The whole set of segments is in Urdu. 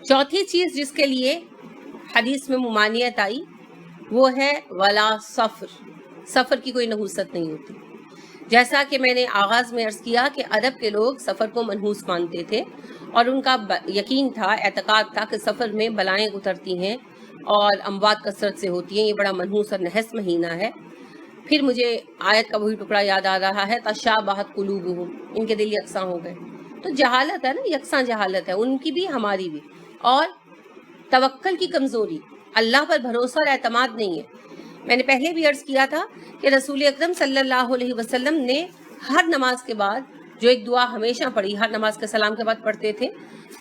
چوتھی چیز جس کے لیے حدیث میں ممانعت آئی وہ ہے ولا سفر، سفر کی کوئی نحوست نہیں ہوتی۔ جیسا کہ میں نے آغاز میں عرض کیا کہ عرب کے لوگ سفر کو منحوس مانتے تھے، اور ان کا یقین تھا، اعتقاد تھا کہ سفر میں بلائیں اترتی ہیں اور اموات کثرت سے ہوتی ہیں، یہ بڑا منحوس اور نحس مہینہ ہے۔ پھر مجھے آیت کا وہی ٹکڑا یاد آ رہا ہے، تشابہت قلوبہم، ان کے دل یکساں ہو گئے۔ تو جہالت ہے نا، یکساں جہالت ہے، ان کی بھی ہماری بھی۔ اور توکل کی کمزوری، اللہ پر بھروسہ اور اعتماد نہیں ہے۔ میں نے پہلے بھی عرض کیا تھا کہ رسول اکرم صلی اللہ علیہ وسلم نے ہر نماز کے بعد جو ایک دعا ہمیشہ پڑھی، ہر نماز کے سلام کے بعد پڑھتے تھے،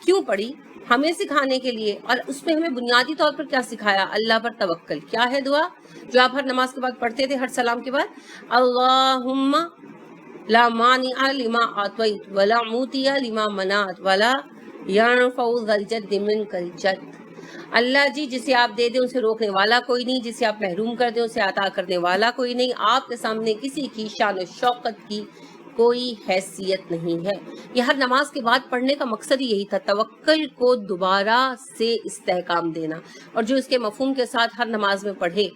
کیوں پڑھی؟ ہمیں سکھانے کے لیے۔ اور اس میں ہمیں بنیادی طور پر کیا سکھایا؟ اللہ پر توکل۔ کیا ہے دعا جو آپ ہر نماز کے بعد پڑھتے تھے، ہر سلام کے بعد؟ اللہم لا مانع لما اعطیت ولا معطی لما منعت ولا ينفع ذا الجد منک الجد۔ اللہ جی، جسے آپ دے دیں اسے روکنے والا کوئی نہیں، جسے آپ محروم کر دیں اسے عطا کرنے والا کوئی نہیں، آپ کے سامنے کسی کی شان و شوکت کی کوئی حیثیت نہیں ہے۔ یہ ہر نماز کے بعد پڑھنے کا مقصد ہی یہی تھا، توکل کو دوبارہ سے استحکام دینا۔ اور جو اس کے مفہوم کے ساتھ ہر نماز میں پڑھے،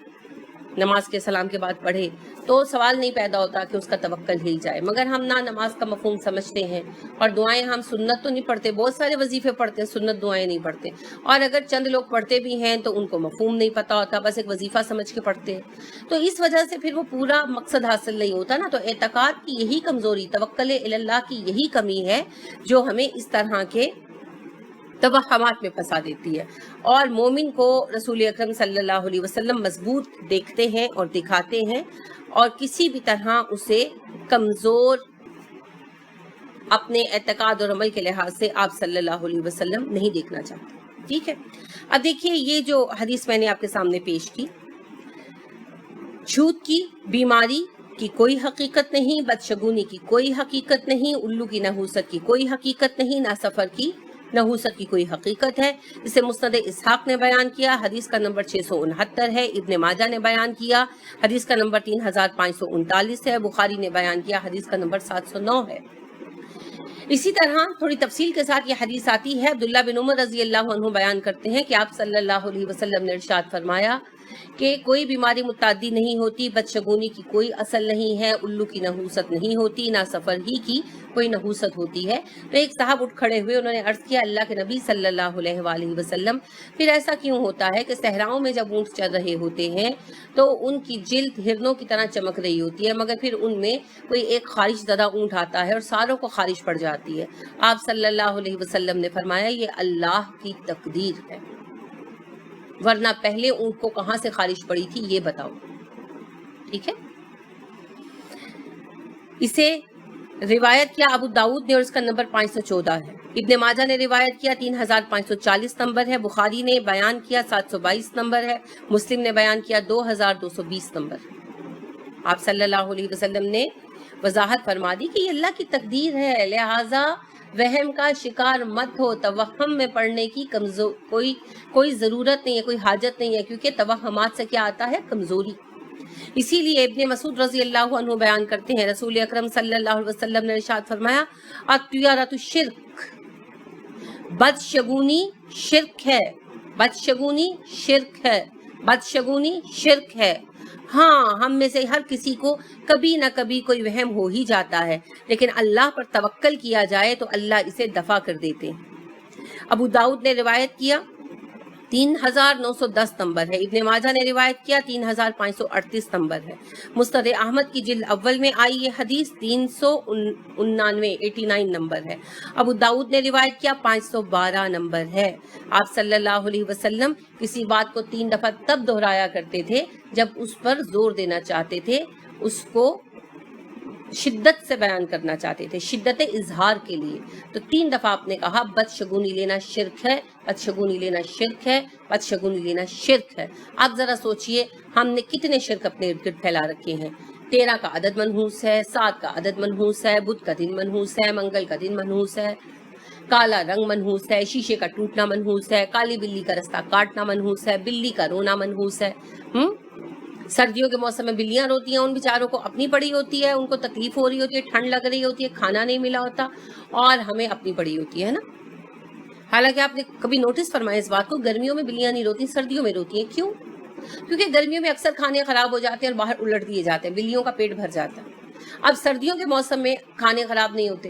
نماز کے سلام کے بعد پڑھے، تو سوال نہیں پیدا ہوتا کہ اس کا توکل ہل جائے۔ مگر ہم نہ نماز کا مفہوم سمجھتے ہیں، اور دعائیں ہم سنت تو نہیں پڑھتے، بہت سارے وظیفے پڑھتے ہیں، سنت دعائیں نہیں پڑھتے، اور اگر چند لوگ پڑھتے بھی ہیں تو ان کو مفہوم نہیں پتہ ہوتا، بس ایک وظیفہ سمجھ کے پڑھتے ہیں۔ تو اس وجہ سے پھر وہ پورا مقصد حاصل نہیں ہوتا نا۔ تو اعتقاد کی یہی کمزوری، توکل اللہ کی یہی کمی ہے جو ہمیں اس طرح کے توہمات میں پھنسا دیتی ہے۔ اور مومن کو رسول اکرم صلی اللہ علیہ وسلم مضبوط دیکھتے ہیں اور دکھاتے ہیں، اور کسی بھی طرح اسے کمزور اپنے اعتقاد اور عمل کے لحاظ سے آپ صلی اللہ علیہ وسلم نہیں دیکھنا چاہتے۔ ٹھیک ہے، اب دیکھیے یہ جو حدیث میں نے آپ کے سامنے پیش کی، چھوت کی بیماری کی کوئی حقیقت نہیں، بدشگونی کی کوئی حقیقت نہیں، الو کی نحوست کی کوئی حقیقت نہیں، نہ سفر کی نحوست کی کوئی حقیقت ہے۔ اسے مسند اسحاق نے بیان کیا، حدیث کا نمبر 669 ہے۔ ابن ماجہ نے بیان کیا، حدیث کا نمبر 3539 ہے۔ بخاری نے بیان کیا، حدیث کا نمبر 709 ہے۔ اسی طرح تھوڑی تفصیل کے ساتھ یہ حدیث آتی ہے، عبداللہ بن عمر رضی اللہ عنہ بیان کرتے ہیں کہ آپ صلی اللہ علیہ وسلم نے ارشاد فرمایا کہ کوئی بیماری متعدی نہیں ہوتی، بدشگونی کی کوئی اصل نہیں ہے، الو کی نحوست نہیں ہوتی، نہ سفر ہی کی کوئی نحوست ہوتی ہے۔ تو ایک صاحب اٹھ کھڑے ہوئے، انہوں نے عرض کیا، اللہ کے نبی صلی اللہ علیہ وآلہ وسلم، پھر ایسا کیوں ہوتا ہے کہ صحراؤں میں جب اونٹ چل رہے ہوتے ہیں تو ان کی جلد ہرنوں کی طرح چمک رہی ہوتی ہے، مگر پھر ان میں کوئی ایک خارش زدہ اونٹ آتا ہے اور ساروں کو خارش پڑ جاتی ہے؟ آپ صلی اللہ علیہ وسلم نے فرمایا یہ اللہ کی تقدیر ہے، ورنہ پہلے اونٹ کو کہاں سے خارش پڑی تھی یہ بتاؤ۔ ٹھیک ہے، اسے روایت کیا ابو داؤد نے اور اس کا نمبر 514 ہے۔ ابن ماجہ نے روایت کیا 3540 نمبر ہے۔ بخاری نے بیان کیا 722 نمبر ہے۔ مسلم نے بیان کیا 2220 نمبر۔ آپ صلی اللہ علیہ وسلم نے وضاحت فرما دی کہ یہ اللہ کی تقدیر ہے، لہٰذا وہم کا شکار مت ہو، توہم میں پڑنے کی کوئی ضرورت نہیں ہے، کوئی حاجت نہیں ہے، کیونکہ توہمات سے کیا آتا ہے؟ کمزوری۔ اسی لیے ابن مسعود رضی اللہ عنہ بیان کرتے ہیں، رسول اکرم صلی اللہ علیہ وسلم نے ارشاد فرمایا، الطیرۃ شرک، بدشگونی شرک ہے، بدشگونی شرک ہے، بدشگونی شرک ہے۔ ہاں، ہم میں سے ہر کسی کو کبھی نہ کبھی کوئی وہم ہو ہی جاتا ہے، لیکن اللہ پر توکل کیا جائے تو اللہ اسے دفع کر دیتے ہیں۔ ابو داؤد نے روایت کیا 3910 نمبر ہے۔ ابن ماجہ نے روایت کیا 3538 نمبر ہے۔ مسند احمد کی جلد اول میں آئی یہ حدیث 399 نمبر ہے۔ ابو داؤد نے روایت کیا 512 نمبر ہے۔ آپ صلی اللہ علیہ وسلم کسی بات کو 3 دفعہ تب دہرایا کرتے تھے جب اس پر زور دینا چاہتے تھے، اس کو شدت سے بیان کرنا چاہتے تھے، شدت اظہار کے لیے۔ تو 3 دفعہ آپ نے کہا بدشگونی لینا شرک ہے، بدشگونی لینا شرک ہے، بدشگونی لینا شرک ہے۔ آپ ذرا سوچئے ہم نے کتنے شرک اپنے ارد گرد پھیلا رکھے ہیں۔ 13 کا عدد منحوس ہے، 7 کا عدد منحوس ہے، بدھ کا دن منحوس ہے، منگل کا دن منحوس ہے، کالا رنگ منحوس ہے، شیشے کا ٹوٹنا منحوس ہے، کالی بلی کا رستہ کاٹنا منحوس ہے، بلی کا رونا منحوس ہے۔ سردیوں کے موسم میں بلیاں روتی ہیں، ان بیچاروں کو اپنی پڑی ہوتی ہے، ان کو تکلیف ہو رہی ہوتی ہے، ٹھنڈ لگ رہی ہوتی ہے، کھانا نہیں ملا ہوتا، اور ہمیں اپنی پڑی ہوتی ہے نا۔ حالانکہ آپ نے کبھی نوٹس فرمایا اس بات کو، گرمیوں میں بلیاں نہیں روتی، سردیوں میں روتی ہیں. کیوں؟ کیونکہ گرمیوں میں اکثر کھانے خراب ہو جاتے ہیں اور باہر الٹ دیے جاتے ہیں، بلیوں کا پیٹ بھر جاتا ہے. اب سردیوں کے موسم میں کھانے خراب نہیں ہوتے،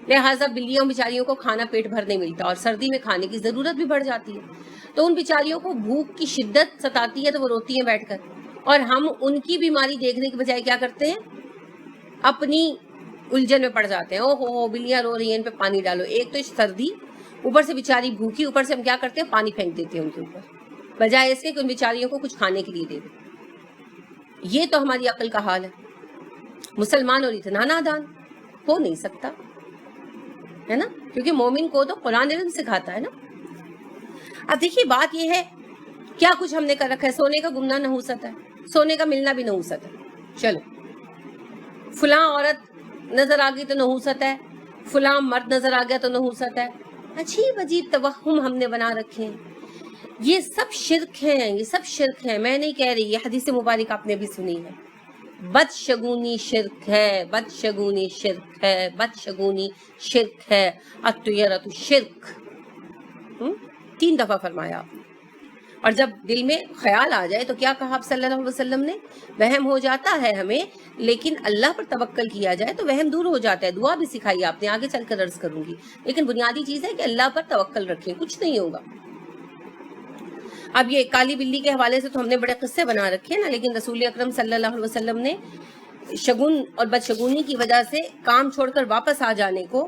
لہٰذا بلیوں بیچاریوں کو کھانا پیٹ بھر نہیں ملتا، اور سردی میں کھانے کی ضرورت بھی بڑھ جاتی ہے. تو ان بیچاریوں کو بھوک کی شدت ستاتی ہے تو وہ روتی ہیں بیٹھ کر، اور ہم ان کی بیماری دیکھنے کے بجائے کیا کرتے ہیں، اپنی الجھن میں پڑ جاتے ہیں. او ہو بلیاں رو رہی ہیں، ان پہ پانی ڈالو. ایک تو سردی، اوپر سے بیچاری بھوکی، اوپر سے ہم کیا کرتے ہیں، پانی پھینک دیتے ہیں ان کے اوپر، بجائے اس کے کہ ان بیچاریوں کو کچھ کھانے کے لیے دے دیں. یہ تو ہماری عقل کا حال ہے. مسلمان اور اتنا نادان ہو نہیں سکتا ہے نا، کیونکہ مومن کو تو قرآن علم سکھاتا ہے نا. اب دیکھیے بات یہ ہے، کیا کچھ ہم نے کر رکھا ہے. سونے کا گمنا نحوست ہے، سونے کا ملنا بھی نحوست ہے. چلو فلاں عورت نظر آ گئی تو نحوست ہے، فلاں مرد نظر آ گیا تو نحوست ہے. عجیب عجیب توہم ہم نے بنا رکھے ہیں. یہ سب شرک ہیں، یہ سب شرک ہیں. میں نہیں کہہ رہی، یہ حدیث مبارک آپ نے بھی سنی ہے. بدشگونی شرک ہے، بدشگونی شرک ہے، بدشگونی شرک ہے. الطیرۃ شرک، 3 دفعہ فرمایا آپ نے. اور جب دل میں خیال آ جائے تو کیا کہا آپ صلی اللہ علیہ وسلم نے، وہم ہو جاتا ہے ہمیں، لیکن اللہ پر توکل کیا جائے تو وہم دور ہو جاتا ہے. دعا بھی سکھائی آپ نے، آگے چل کر عرض کروں گی، لیکن بنیادی چیز ہے کہ اللہ پر توکل رکھیں، کچھ نہیں ہوگا. اب یہ کالی بلی کے حوالے سے تو ہم نے بڑے قصے بنا رکھے نا، لیکن رسول اکرم صلی اللہ علیہ وسلم نے شگون اور بدشگونی کی وجہ سے کام چھوڑ کر واپس آ جانے کو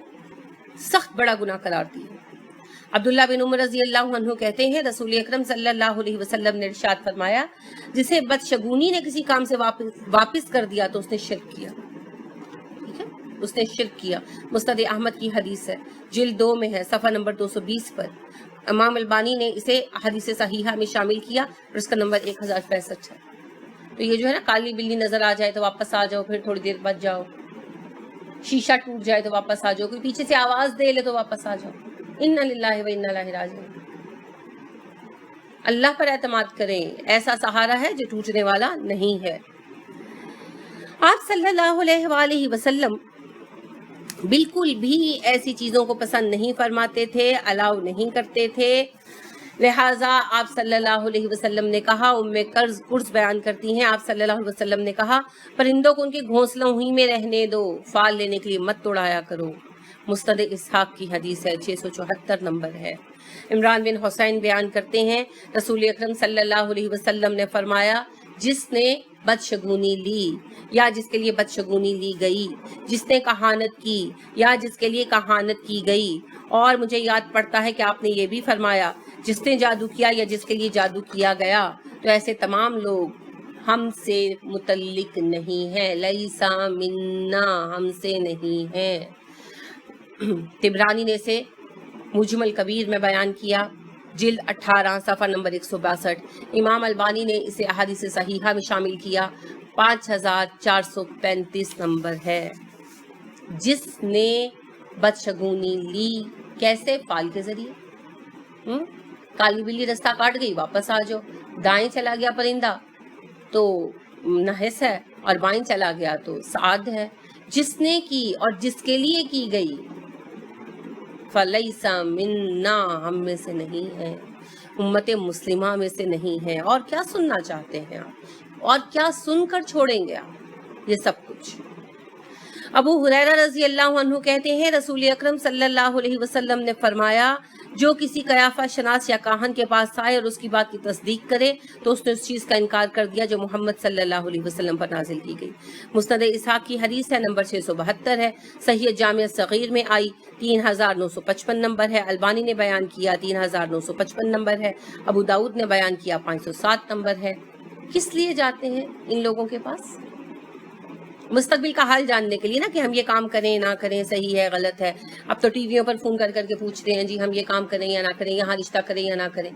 سخت بڑا گناہ قرار دیا. عبداللہ بن عمر رضی اللہ عنہ کہتے ہیں رسول اکرم صلی اللہ علیہ وسلم نے ارشاد فرمایا، جسے بدشگونی نے کسی کام سے واپس کر دیا تو اس نے شرک کیا. ٹھیک ہے، اس نے شرک کیا. مسند احمد کی حدیث ہے، جلد 2 میں ہے، صفحہ نمبر 220 پر. امام البانی نے اسے حدیث صحیحہ میں شامل کیا اور اس کا نمبر 1065 ہے. تو یہ جو ہے نا، کالی بلی نظر آ جائے تو واپس آ جاؤ، پھر تھوڑی دیر بچ جاؤ، شیشہ ٹوٹ جائے تو واپس آ جاؤ، کوئی پیچھے سے آواز دے لے تو واپس آ جاؤ. انا للہ و انا الیہ راجعون. اللہ پر اعتماد کریں، ایسا سہارا ہے جو ٹوٹنے والا نہیں ہے. آپ صلی اللہ علیہ وآلہ وسلم بالکل بھی ایسی چیزوں کو پسند نہیں فرماتے تھے، الاؤ نہیں کرتے تھے. لہٰذا آپ صلی اللہ علیہ وسلم نے کہا، قرض بیان کرتی ہیں، آپ صلی اللہ علیہ وسلم نے کہا، پرندوں کو ان کے گھونسلوں ہی میں رہنے دو، فال لینے کے لیے مت توڑایا کرو. مستد اسحاق کی حدیث ہے، 674 نمبر ہے. عمران بن حسین بیان کرتے ہیں رسول اکرم صلی اللہ علیہ وسلم نے فرمایا، جس نے بدشگونی لی یا جس کے لیے بدشگونی لی گئی، جس نے کہانت کی یا جس کے لیے کہانت کی گئی. اور مجھے یاد پڑتا ہے کہ آپ نے یہ بھی فرمایا، جس نے جادو کیا یا جس کے لیے جادو کیا گیا، تو ایسے تمام لوگ ہم سے متعلق نہیں ہیں، لیسا منا، ہم سے نہیں ہیں. طبرانی نے اسے مجمل کبیر میں بیان کیا، جلد 18 صفحہ نمبر 162. امام البانی نے اسے احادیث صحیحہ میں شامل کیا، 5435 نمبر ہے. جس نے بدشگونی لی، کیسے؟ فال کے ذریعے. کالی بلی رستہ کاٹ گئی، واپس آ جاؤ. دائیں چلا گیا پرندہ تو نحس ہے، اور بائیں چلا گیا تو سعاد ہے. جس نے کی اور جس کے لیے کی گئی، فَلَيْسَ مِنَّا، ہم میں سے نہیں ہے، امت مسلمہ میں سے نہیں ہے. اور کیا سننا چاہتے ہیں آپ، اور کیا سن کر چھوڑیں گے آپ یہ سب کچھ؟ ابو ہریرہ رضی اللہ عنہ کہتے ہیں رسول اکرم صلی اللہ علیہ وسلم نے فرمایا، جو کسی قیافہ شناس یا کاہن کے پاس آئے اور اس کی بات کی تصدیق کرے تو اس نے اس چیز کا انکار کر دیا جو محمد صلی اللہ علیہ وسلم پر نازل کی گئی. مسند اسحاق کی حدیث ہے، نمبر 672 ہے. صحیح جامع صغیر میں آئی، 3955 نمبر ہے. البانی نے بیان کیا، 3955 نمبر ہے. ابو داؤد نے بیان کیا، 507 نمبر ہے. کس لیے جاتے ہیں ان لوگوں کے پاس؟ مستقبل کا حال جاننے کے لیے نا، کہ ہم یہ کام کریں نہ کریں، صحیح ہے غلط ہے. اب تو ٹی ویوں پر فون کر کر کے پوچھتے ہیں، جی ہم یہ کام کریں یا نہ کریں، یہاں رشتہ کریں یا نہ کریں.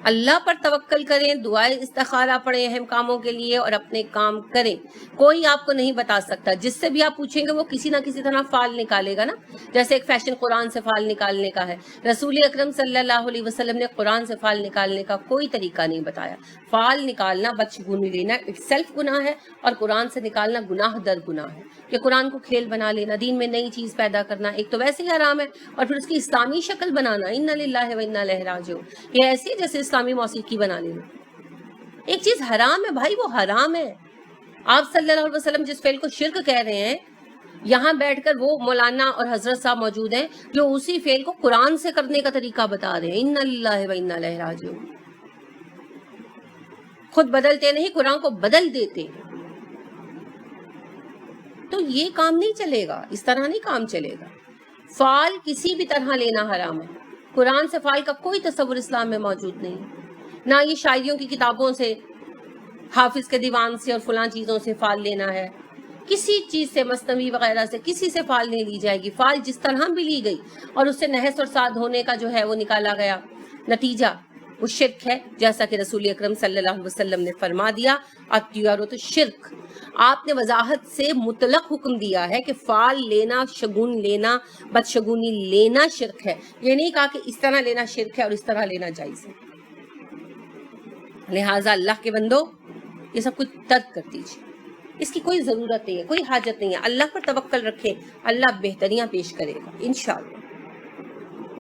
اللہ پر توکل کریں، دعائے استخارہ پڑھیں اہم کاموں کے لیے اور اپنے کام کریں. کوئی آپ کو نہیں بتا سکتا، جس سے بھی آپ پوچھیں گے وہ کسی نہ کسی طرح فال نکالے گا نا. جیسے ایک فیشن قرآن سے فال نکالنے کا ہے، رسول اکرم صلی اللہ علیہ وسلم نے قرآن سے فال نکالنے کا کوئی طریقہ نہیں بتایا. فال نکالنا، بدشگونی لینا اٹ سیلف گناہ ہے، اور قرآن سے نکالنا گناہ در گناہ ہے. کہ قرآن کو کھیل بنا لینا، دین میں نئی چیز پیدا کرنا، ایک تو ویسے ہی حرام ہے، اور پھر اس کی اسلامی شکل بنانا، انا للہ و انا الیہ راجعون، یہ ایسی ہے جیسے اسلامی موسیقی بنا لینا. ایک چیز حرام ہے بھائی، وہ حرام ہے. آپ صلی اللہ علیہ وسلم جس فعل کو شرک کہہ رہے ہیں، یہاں بیٹھ کر وہ مولانا اور حضرت صاحب موجود ہیں جو اسی فعل کو قرآن سے کرنے کا طریقہ بتا رہے ہیں. انا للہ و انا الیہ راجعون. خود بدلتے نہیں، قرآن کو بدل دیتے. تو یہ کام نہیں چلے گا، اس طرح نہیں کام چلے گا. فال کسی بھی طرح لینا حرام ہے. قرآن سے فال کا کوئی تصور اسلام میں موجود نہیں. نہ یہ شاعریوں کی کتابوں سے، حافظ کے دیوان سے اور فلاں چیزوں سے فال لینا ہے. کسی چیز سے، مثنوی وغیرہ سے کسی سے فال نہیں لی جائے گی. فال جس طرح بھی لی گئی اور اس سے نحس اور ساد ہونے کا جو ہے وہ نکالا گیا نتیجہ، وہ شرک ہے، جیسا کہ رسول اکرم صلی اللہ علیہ وسلم نے فرما دیا الطیارۃ شرک. آپ نے وضاحت سے مطلق حکم دیا ہے کہ فال لینا، شگون لینا، بدشگونی لینا شرک ہے. یہ نہیں کہا کہ اس طرح لینا شرک ہے اور اس طرح لینا جائز ہے. لہٰذا اللہ کے بندو، یہ سب کچھ ترک کر دیجیے. اس کی کوئی ضرورت نہیں ہے، کوئی حاجت نہیں ہے. اللہ پر توکل رکھیں، اللہ بہتریاں پیش کرے گا انشاءاللہ.